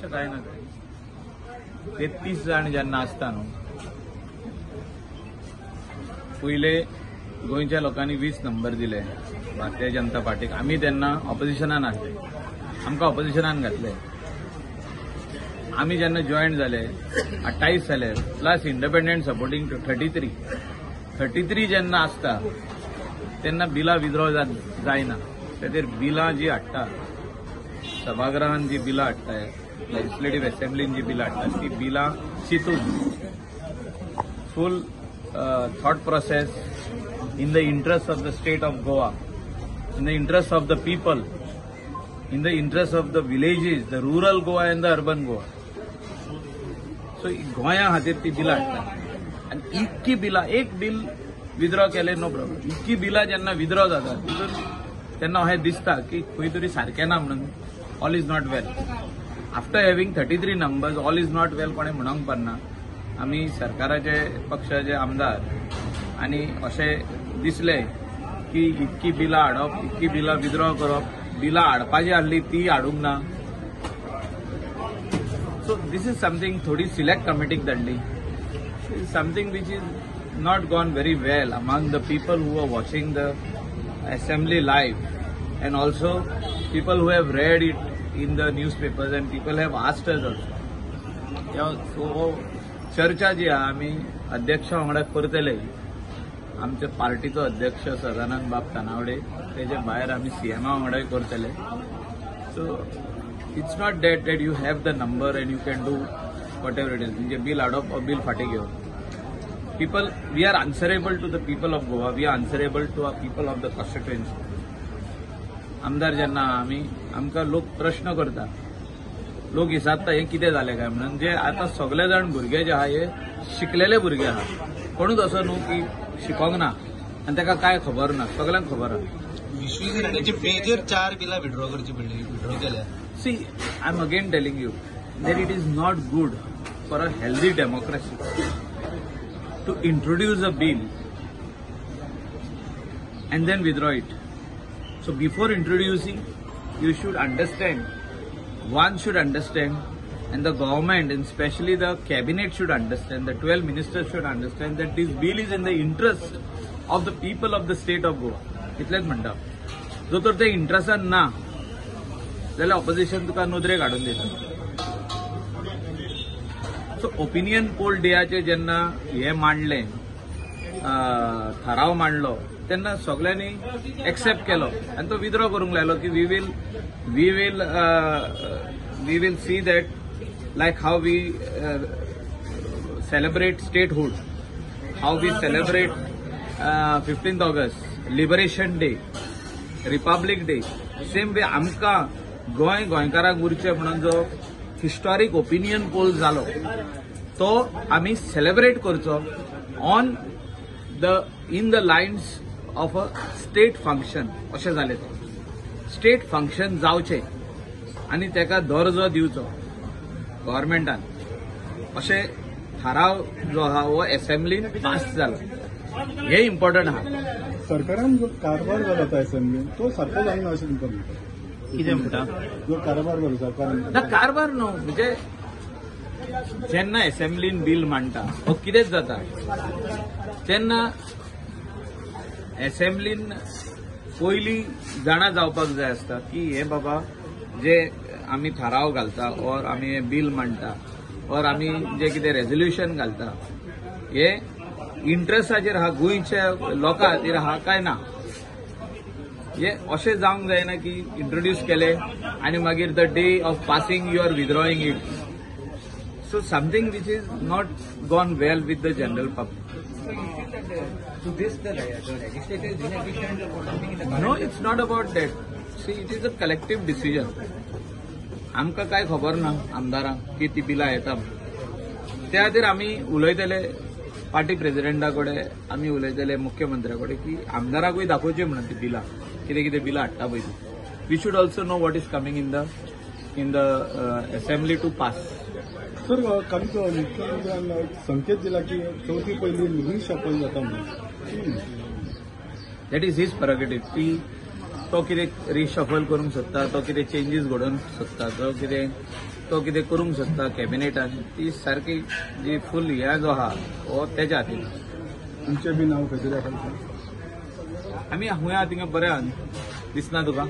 काय ना 33 जण जेन्ना आसता न्हू पयले गोंयच्या लोकांनी 20 नंबर दिले भारतीय जनता पार्टीक. आमी तेन्ना ऑपोजिशनान आसले, आमकां ऑपोजिशनान घातले. आमी जेन्ना जॉयन जाले 28 जाले प्लस इंडिपेंडंट सपोर्टिंग 33 जेन्ना आसता तेन्ना बिलां विथड्रॉ जायना. ताचेर बिलां जी हाडटा सभागृहान जी बिलां हाडटाय, लेजिस्लेटिव्ह असेंब्लीन जी बिलां हाडटा ती बिलां चिंतून फुल thought process in the interest of the state of Goa, in the interest of the people, in the interest of the villages, the rural Goa and the urban Goa. So गोंया खातीर ती बिलां हाडटा आनी इतकी बिलां एक बिल विथड्रॉ केले नो प्रॉब्लम. इतकी बिलां जेन्ना विथड्रॉ जाता तेन्ना अशें दिसता की खंय तरी सारकें ना म्हणून all is not well. After having 33 numbers all is not well कोणें म्हणूंक पारना. आमी सरकाराचे पक्षाचे आमदार आनी अशें दिसले की इतकी बिलां हाडप, इतकी बिलां विथड्रॉ करप, बिलां हाडपाची आसली ती हाडूंक ना. सो दिस इज समथिंग थोडी सिलेक्ट कमिटीक धाडली. Something which is not gone very well among the people who are watching the assembly live and also people who have read it in the newspapers and people have asked us also. So चर्चा जी आहा आमी अध्यक्षा वांगडा करतले. आमचे पार्टीचो अध्यक्ष सदानंद बाब तानावडे तेजे भायर आमी सीएमा वांगडाय करतले. So it's not that you have the number and you can do whatever it is. म्हणजे बिल हाडप और बिल फाटी घेवप. People we are answerable to the people of Goa, we are answerable to our people of the constituency. आमदार जेन्ना आमी आमकां लोक प्रश्न करता, लोक विचारता हे कितें जालें काय म्हणून. जे आता सगळे जाण भुरगे जे आहा हे शिकलेले भुरगे आहा. कोणूच असो न्हू की शिकोंक ना आनी ताका काय खबर ना, सगळ्यांक खबर आहा. विश्वेश्वरायणाची मेजर 4 बिलां विथड्रॉ करची पडली, विथड्रॉ केल्या. See I am again telling you that it is not good for a healthy democracy to introduce a bill and then withdraw it. So before introducing, you should understand, one should understand, and the government and especially the cabinet should understand, the 12 ministers should understand that this bill is in the interest of the people of the state of Goa. इतलेच म्हणटा. जो तर ते इंटरेस्टान ना जाल्यार opposition तुका नदरेक हाडून दिता. सो ओपिनियन पोल डेयाचे जेन्ना हे मांडले, थाराव मांडलो तेन्ना सगळ्यांनी एक्सेप्ट केलो आनी तो विथड्रॉ करूंक लायलो की we will see that like how we celebrate statehood, how we celebrate 15th August, Liberation Day, Republic Day. Same way आमकां गोंयकारांक उरचे म्हणून जो हिस्टॉरिक ओपिनियन पोल जालो तो आमी सेलिब्रेट करचो on in the lines of a state function. अशें जालें ते स्टेट फंक्शन जावचें आनी तेका दर्जो दिवचो गव्हर्मेंटान. अशें थाराव जो आहा वो असेंब्लीन पास जाला. हे इम्पॉर्टंट आहा. सरकारान जो कारभार जालो तो असेंब्लीन तो सारको जायना अशें तुमकां म्हणटा. कितें म्हणटा जो कारभार जालो सरकारान ना कारभार न्हू. म्हणजे जेन्ना असेंब्लीन बिल मांडटा तो कितेंच जाता तेन्ना असेंब्लीन पयलीं जाणा जावपाक जाय आसता की हे बाबा जे आमी थाराव घालता और आमी हे बिल मांडटा और आमी जे कितें रेझोल्युशन घालता हे इंट्रस्टाचेर आहा, गोंयच्या लोकां खातीर आहा काय ना. हे अशें जावंक जायना की इंट्रोड्यूस केले आनी मागीर the day of passing you are withdrawing it. So something which is not gone well with the general public. No, it's not about that. See, it is a collective decision. आमकां काय खबर ना आमदारांक की ती बिलां येता. त्या खातीर आमी उलयतले पार्टी प्रेसिडेंटा कडेन, आमी उलयतले मुख्यमंत्र्या कडेन की आमदाराकूय दाखोवचें म्हणून ती बिलां कितें कितें बिलां हाडटा पळय ती. We should also know what is coming in the assembly to pass. Sir काल मुख्यमंत्र्यान संकेत दिला की 4थी पहिली रिशफल जाता म्हणून. That is his prerogative. तो कितें रिशफल करूंक सोदता, तो कितें चेंजीस घडोवंक सोदता, तो कितें तो कितें करूंक शकता कॅबिनेटान ती सारकी जी फूल ह्या जो आहा हो त्याच्या हातीन तुमचें बी नांव खंय तरी आसा आमी हुंय आहा थिंगा बरे आहा दिसना तुका